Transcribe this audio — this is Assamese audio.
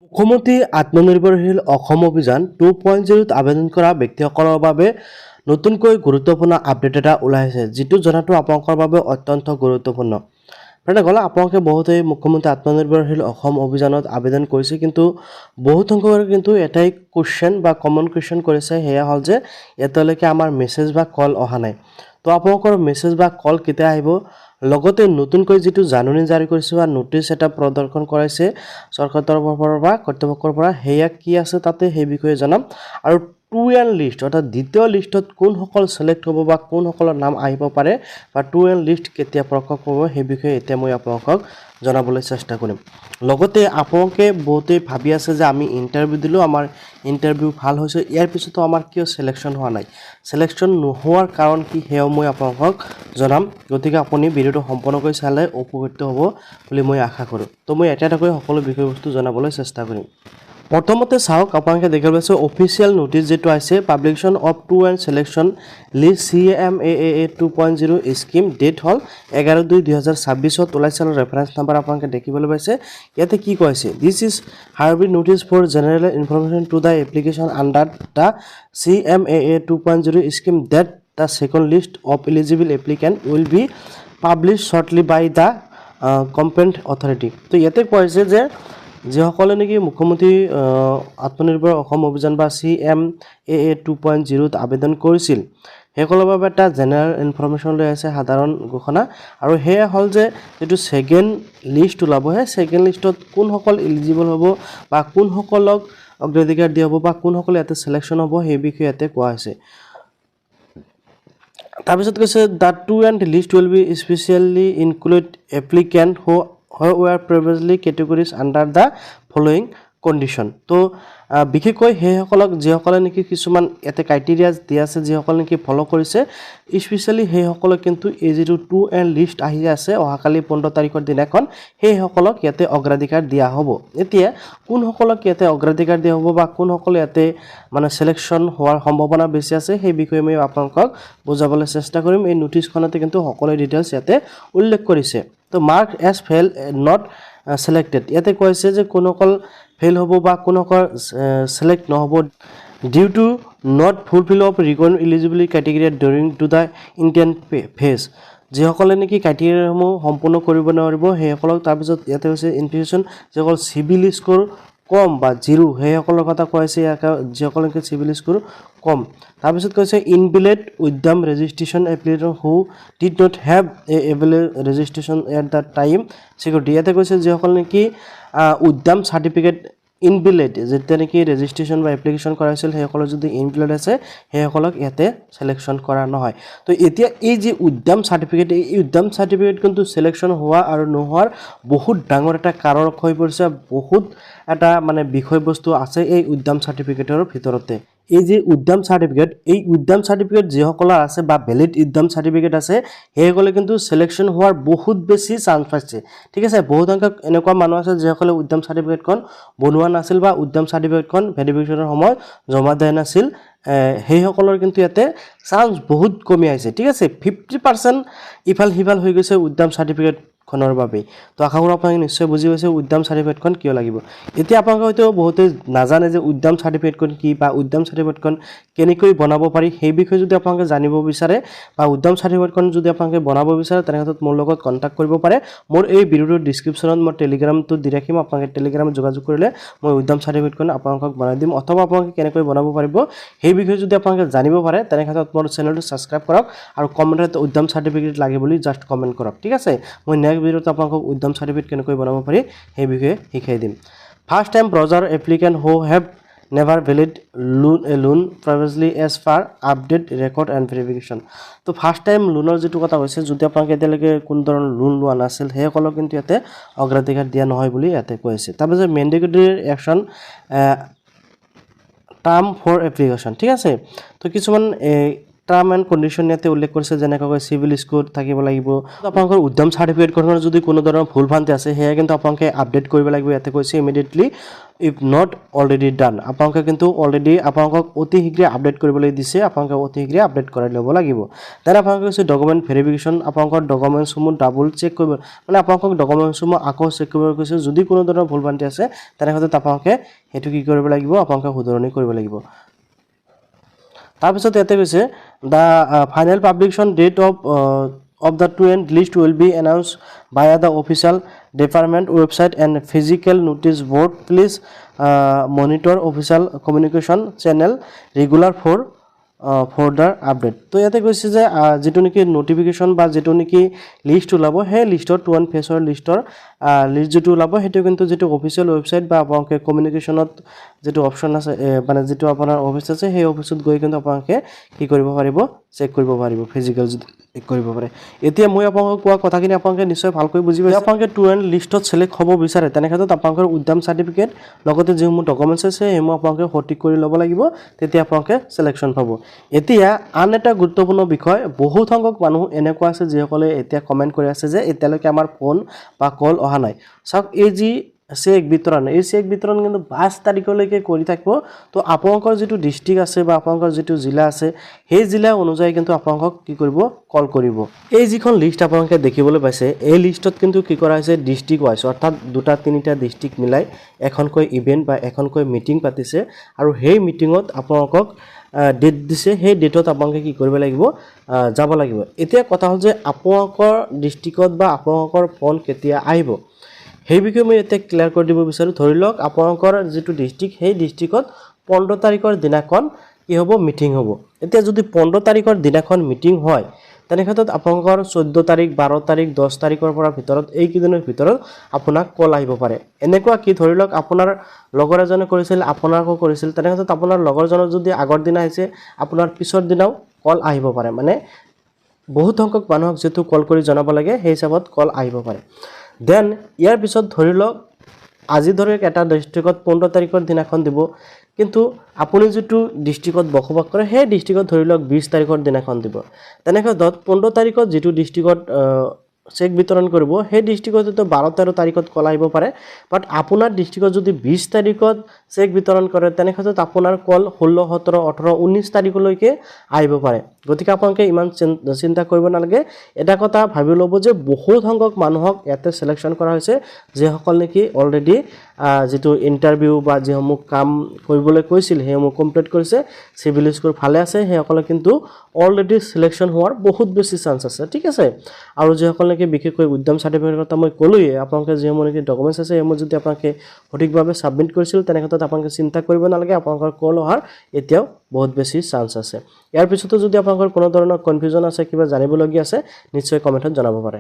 মুখ্যমন্ত্ৰী আত্মনিৰ্ভৰশীল অসম অভিযান 2.0ত আবেদন কৰা ব্যক্তিসকলৰ বাবে নতুনকৈ গুৰুত্বপূৰ্ণ আপডেট এটা ওলাইছে, যিটো জনাটো আপোনালোকৰ বাবে অত্যন্ত গুৰুত্বপূৰ্ণ। গ'লে আপোনালোকে বহুতেই মুখ্যমন্ত্ৰী আত্মনিৰ্ভৰশীল অসম অভিযানত আবেদন কৰিছে, কিন্তু বহুত সংখ্যক কিন্তু এটাই কুৱেশ্যন বা কমন কুৱেশ্যন কৰিছে, সেয়া হ'ল যে এতিয়ালৈকে আমাৰ মেছেজ বা কল অহা নাই। তো আপোনালোকৰ মেছেজ বা কল কেতিয়া আহিব, লগতে নতুনকৈ যিটো জাননী জাৰি কৰিছে বা নটিচ এটা প্ৰদৰ্শন কৰাইছে চৰকাৰৰ তৰফৰ পৰা বা কৰ্তৃপক্ষৰ পৰা, সেয়া কি আছে তাতে সেই বিষয়ে জনাম। আৰু 2N লিষ্ট অৰ্থাৎ দ্বিতীয় লিষ্টত কোনসকল চিলেক্ট হ'ব বা কোনসকলৰ নাম আহিব পাৰে বা 2N লিষ্ট কেতিয়া প্ৰকাশ হ'ব সেই বিষয়ে এতিয়া মই আপোনালোকক জনাবলৈ চেষ্টা কৰিম। লগতে আপোনালোকে বহুতেই ভাবি আছে যে আমি ইণ্টাৰভিউ দিলোঁ, আমাৰ ইণ্টাৰভিউ ভাল হৈছে, ইয়াৰ পিছতো আমাৰ কিয় চিলেকশ্যন হোৱা নাই, চিলেকশ্যন নোহোৱাৰ কাৰণ কি সেয়াও মই আপোনালোকক জনাম। গতিকে আপুনি ভিডিঅ'টো সম্পূৰ্ণকৈ চালে উপকৃত হ'ব বুলি মই আশা কৰোঁ। তো মই এটা এটাকৈ সকলো বিষয়বস্তু জনাবলৈ চেষ্টা কৰিম। প্ৰথমতে চাওক, আপোনালোকে দেখিব পাইছে অফিচিয়েল নটিচ যিটো আছে, publication of 2N selection list CMAAA 2.0 scheme, date হ'ল 11/2/2026 ওলাইছে আৰু ৰেফাৰেঞ্চ নাম্বাৰ আপোনালোকে দেখিবলৈ পাইছে। ইয়াতে কি কৈছে, this is hereby notice for general information to the application under the CMAAA 2.0 scheme that the second list of eligible applicant will be publish shortly by the competent authority. তো ইয়াতে কৈছে যে যিসকলে নেকি মুখ্যমন্ত্ৰী আত্মনিৰ্ভৰ অসম অভিযান বা CMAAA 2.0ত আবেদন কৰিছিল, সেইসকলৰ বাবে এটা জেনেৰেল ইনফৰমেশ্যন লৈ আছে, সাধাৰণ ঘোষণা। আৰু সেয়া হ'ল যে যিটো ছেকেণ্ড লিষ্ট ওলাব, সেই ছেকেণ্ড লিষ্টত কোনসকল এলিজিবল হ'ব বা কোনসকলক অগ্ৰাধিকাৰ দিয়া হ'ব বা কোনসকল ইয়াতে চিলেকশ্যন হ'ব সেই বিষয়ে ইয়াতে কোৱা হৈছে। তাৰপিছত কৈছে the 2N list will be specially include applicant who were previously categories under the following condition। তো বিশেষকৈ সেইসকলক যিসকলে নেকি কিছুমান ইয়াতে ক্ৰাইটেৰিয়া দিয়া আছে, যিসকলে নেকি ফ'ল' কৰিছে, স্পেচিয়েলি সেইসকলক কিন্তু এই যিটো 2N লিষ্ট আহি আছে অহাকালি 15 তাৰিখৰ দিনাখন, সেইসকলক ইয়াতে অগ্ৰাধিকাৰ দিয়া হ'ব। এতিয়া কোনসকলক ইয়াতে অগ্ৰাধিকাৰ দিয়া হ'ব বা কোনসকল ইয়াতে মানে চিলেকশ্যন হোৱাৰ সম্ভাৱনা বেছি আছে সেই বিষয়ে মই আপোনালোকক বুজাবলৈ চেষ্টা কৰিম। এই নটিচখনতে কিন্তু সকলো ডিটেইলছ ইয়াতে উল্লেখ কৰিছে। তো mark as fail not selected, ইয়াতে কৈছে যে কোনসকল ফেইল হ'ব বা কোনসকল ছিলেক্ট নহ'ব due to not fulfil of ৰিকন eligibility criteria during to the Indian phase, যিসকলে নেকি ক্ৰাইটেৰিয়াসমূহ সম্পূৰ্ণ কৰিব নোৱাৰিব সেইসকলক। তাৰপিছত ইয়াতে হৈছে ইনফিউশ্যন, যিসকল চিভিল স্ক'ৰ কম বা 0 সেইসকলৰ কথা কৈ আছে, যিসকল নেকি চিভিল স্ক'ৰ কম। তাৰপিছত কৈছে invalid withdrawn registration application who did not have a available registration at the time security, ইয়াতে কৈছে যিসকল নেকি উইথডাম চাৰ্টিফিকেট ইনভেলিড, যেতিয়া নেকি ৰেজিষ্ট্ৰেশ্যন বা এপ্লিকেশ্যন কৰা হৈছিল সেইসকলৰ যদি ইনভেলিড আছে সেইসকলক ইয়াতে চিলেকশ্যন কৰা নহয়। তো এতিয়া এই যি উইথডাম চাৰ্টিফিকেট, এই উইথডাম চাৰ্টিফিকেট কিন্তু চিলেকশ্যন হোৱা আৰু নোহোৱাৰ বহুত ডাঙৰ এটা কাৰক হৈ পৰিছে, বহুত এটা মানে বিষয়বস্তু আছে এই উইথডাম চাৰ্টিফিকেটৰ ভিতৰতে। এই যে উইথডাম চাৰ্টিফিকেট, এই উইথডাম চাৰ্টিফিকেট যিসকলৰ আছে বা ভেলিড উইথডাম চাৰ্টিফিকেট আছে সেইসকলে কিন্তু চিলেকশ্যন হোৱাৰ বহুত বেছি চান্স পাইছে। ঠিক আছে, বহুত সংখ্যক এনেকুৱা মানুহ আছে যিসকলে উইথডাম চাৰ্টিফিকেটখন বনোৱা নাছিল বা উইথডাম চাৰ্টিফিকেটখন ভেৰিফিকেশ্যনৰ সময়ত জমা দিয়া নাছিল, সেইসকলৰ কিন্তু ইয়াতে চান্স বহুত কমি আহিছে। ঠিক আছে, 50% ইফাল সিফাল হৈ গৈছে উইথডাম চাৰ্টিফিকেটখনৰ বাবেই। তো আশা কৰোঁ আপোনালোকে নিশ্চয় বুজি পাইছে উইথডাম চাৰ্টিফিকেটখন কিয় লাগিব। এতিয়া আপোনালোকে হয়তো বহুতে নাজানে যে উইথডাম চাৰ্টিফিকেটখন কি বা উইথডাম চাৰ্টিফিকেটখন কেনেকৈ বনাব পাৰি, সেই বিষয়ে যদি আপোনালোকে জানিব বিচাৰে বা উইথডাম চাৰ্টিফিকেটখন যদি আপোনালোকে বনাব বিচাৰে তেনেক্ষেত্ৰত মোৰ লগত কণ্টেক্ট কৰিব পাৰে। মোৰ এই ভিডিঅ'টোৰ ডিছক্ৰিপশ্যনত মই টেলিগ্ৰামটো দি ৰাখিম, আপোনালোকে টেলিগ্ৰামত যোগাযোগ কৰিলে মই উইথডাম চাৰ্টিফিকেটখন আপোনালোকক বনাই দিম, অথবা আপোনালোকে কেনেকৈ বনাব পাৰিব সেই বিষয়ে যদি আপোনালোকে জানিব পাৰে তেনেক্ষেত্ৰত মোৰ চেনেলটো ছাবস্ক্ৰাইব কৰক আৰু কমেণ্টত উইথডাম চাৰ্টিফিকেট লাগে বুলি জাষ্ট কমেণ্ট কৰক। ঠিক আছে, মই নেক্সট ভিডিঅ'ত আপোনালোকক উইথডাম চাৰ্টিফিকেট কেনেকৈ বনাব পাৰি সেই বিষয়ে শিকাই দিম। First time borrower applicant who have never availed loan previously as per update record and verification. তো ফাৰ্ষ্ট টাইম লোনৰ যিটো কথা হৈছে, যদি আপোনালোকে এতিয়ালৈকে কোনো ধৰণৰ লোন লোৱা নাছিল সেইসকলক কিন্তু ইয়াতে অগ্ৰাধিকাৰ দিয়া নহয় বুলি ইয়াতে কৈছে। তাৰপিছত mandatory action term for application. ঠিক আছে, তো কিছুমান টাৰ্ম এণ্ড কণ্ডিশ্যন ইয়াতে উল্লেখ কৰিছে যেনেকৈ চিভিল স্কোৰ থাকিব লাগিব আপোনালোকৰ উদ্যম চাৰ্টিফিকেটখনৰ যদি কোনো ধৰণৰ ভুল ভ্ৰান্তি আছে সেয়া কিন্তু আপোনালোকে আপডেট কৰিব লাগিব ইয়াতে কৈছে ইমিডিয়েটলি ইফ নট অলৰেডি ডান আপোনালোকে কিন্তু অলৰেডি আপোনালোকক অতি শীঘ্ৰে আপডেট কৰিবলৈ দিছে আপোনালোকে অতি শীঘ্ৰে আপডেট কৰাই ল'ব লাগিব দেন আপোনালোকে কৈছে ডকুমেণ্ট ভেৰিফিকেশ্যন আপোনালোকৰ ডকুমেণ্টছসমূহ ডাবল চেক কৰিব মানে আপোনালোকক ডকুমেণ্টছসমূহ আকৌ চেক কৰিব কৈছে যদি কোনো ধৰণৰ ভুল ভ্ৰান্তি আছে তেনেক্ষেত্ৰত আপোনালোকে সেইটো কি কৰিব লাগিব আপোনালোকে শুধৰণি কৰিব লাগিব তাৰপিছত ইয়াতে কৈছে the final publication date of the 2N list will be announced via the official department website and physical notice board. Please monitor official communication channel regular for further update. তো ইয়াতে কৈছে যে যেটো নেকি নোটিফিকেশন বা যেটো নেকি লিস্ট ওলাব হে লিষ্টৰ 2N ফেছৰ লিষ্টৰ লিষ্ট যেটো ওলাব হেটো কিন্তু যেটো অফিচিয়েল ৱেবসাইট বা আপোনালোকে কমিউনিকেশ্যনত যেটো অপচন আছে মানে যেটো আপোনাৰ অফিচ আছে সেই অফিচত গৈ কিন্তু আপোনালোকে কি কৰিব পাৰিব চেক কৰিব পাৰিব ফিজিক্যাল কৰিব পাৰে এতিয়া মই আপোনালোকক কোৱা কথাখিনি আপোনালোকে নিশ্চয় ভালকৈ বুজি পাইছে আপোনালোকে 2N লিষ্টত সিলেক্ট হ'ব বিচাৰে তেনেক্ষেত্ৰত আপোনালোকৰ উদ্যম সাৰ্টিফিকেট লগতে যিসমূহ ডকুমেণ্টছ আছে সেইসমূহ আপোনালোকে সঠিক কৰি ল'ব লাগিব তেতিয়া আপোনালোকে সিলেকশ্যন পাব এতিয়া আন এটা গুৰুত্বপূৰ্ণ বিষয় বহুত সংখ্যক মানুহ এনেকুৱা আছে যিসকলে এতিয়া কমেন্ট কৰি আছে যে এতিয়ালৈকে আমাৰ ফোন বা কল অহা নাই চাওক এই যি চেক বিতৰণ এই চেক বিতৰণ কিন্তু 22 তাৰিখলৈকে কৰি থাকিব তো আপোনালোকৰ যেটো ডিস্ট্ৰিক্ট আছে বা আপোনালোকৰ যেটো জিলা আছে সেই জিলা অনুযায়ী কিন্তু আপোনালোকক কি কৰিব কল কৰিব এই যিখন লিষ্ট আপোনালোকে দেখিবলৈ পাইছে এই লিষ্টত কিন্তু কি কৰা হৈছে ডিস্ট্ৰিক্ট ওয়াইজ অৰ্থাৎ দুটা তিনিটা ডিস্ট্ৰিক্ট মিলাই এখনকৈ ইভেন্ট বা এখনকৈ মিটিং পাতিছে আৰু সেই মিটিংত আপোনালোকক ডেট দিছে সেই ডেটত আপোনালোকে কি কৰিব লাগিব যাব লাগিব এতিয়া কথা হ'ল যে আপোনালোকৰ ডিস্ট্ৰিক্টত বা আপোনালোকৰ ফোন কেতিয়া আহিব সেই বিষয়ে মই এটা ক্লিয়াৰ কৰি দিব বিচাৰো ধৰি লওক আপোনালোকৰ যেটো ডিস্ট্ৰিক্ট সেই ডিস্ট্ৰিক্টত 15 তাৰিখৰ দিনাখন কি হ'ব মিটিং হ'ব এতিয়া যদি 15 তাৰিখৰ দিনাখন মিটিং হয় তেনেক্ষেত্ৰত আপোনালোকৰ 14 তাৰিখ 12 তাৰিখ 10 তাৰিখৰ পৰা ভিতৰত এই কিদিনৰ ভিতৰত আপোনাক কল আহিব পাৰে এনেকুৱা কি ধৰি লওক আপোনাৰ লগৰ এজনে কৰিছিল আপোনাকো কৰিছিল তেনেক্ষেত্ৰত আপোনাৰ লগৰজনৰ যদি আগৰ দিনা আহিছে আপোনাৰ পিছৰ দিনাও কল আহিব পাৰে মানে বহুত সংখ্যক মানুহক যেটো কল কৰি জনাব লাগে সেই হিচাপত কল আহিব পাৰে দেন ইয়াৰ পিছত ধৰি লওক আজি ধৰি এটা ডিস্ট্ৰিক্টত 15 তাৰিখৰ দিনাখন দিব কিন্তু আপুনি যেটো ডিস্ট্ৰিক্টত বসবাস কৰে সেই ডিস্ট্ৰিক্টত ধৰি লওক 20 তাৰিখৰ দিনাখন দিব তেনেক্ষেত্ৰত 15 তাৰিখত যেটো ডিস্ট্ৰিক্টত চেক বিতৰণ কৰিব সেই ডিস্ট্ৰিক্টত তো 12 13 তাৰিখত কল আহিব পাৰে বাট আপোনাৰ ডিস্ট্ৰিক্টত যদি 20 তাৰিখত চেক বিতৰণ কৰে তেনেক্ষেত্ৰত আপোনাৰ কল 16 17 18 19 তাৰিখলৈকে আহিব পাৰে গতিকে আপোনালোকে ইমান চিন্তা কৰিব নালাগে এটা কথা ভাবি ল'ব যে বহুত সংখ্যক মানুহক ইয়াতে সিলেকশ্যন কৰা হৈছে যেসকল নেকি অলৰেডি যেটো ইন্টাৰভিউ বা যেসমূহ কাম কৰিবলৈ কৈছিল সেইসমূহ কমপ্লিট কৰিছে সিভিল স্কোৰ ভালে আছে সেইসকলে কিন্তু অলৰেডি সিলেকশ্যন হোৱাৰ বহুত বেছি চান্স আছে ঠিক আছে আৰু যেসকল নেকি বিশেষকৈ উদ্যম সাৰ্টিফিকেটৰ কথা মই ক'লোয়ে আপোনালোকে যেসমূহ নেকি ডকুমেণ্টছ আছে সেইসমূহ যদি আপোনালোকে সঠিকভাৱে সাবমিট কৰিছিল তেনেক্ষেত্ৰত আপোনালোকে চিন্তা কৰিব নালাগে আপোনালোকৰ কল অহাৰ এতিয়াও বহুত বেছি চান্স আছে ইয়াৰ পিছতো যদি আপোনালোকৰ কোনো ধৰণৰ কনফিউজন আছে কিবা জানিবলগীয়া আছে নিশ্চয় কমেন্টত জনাব পাৰে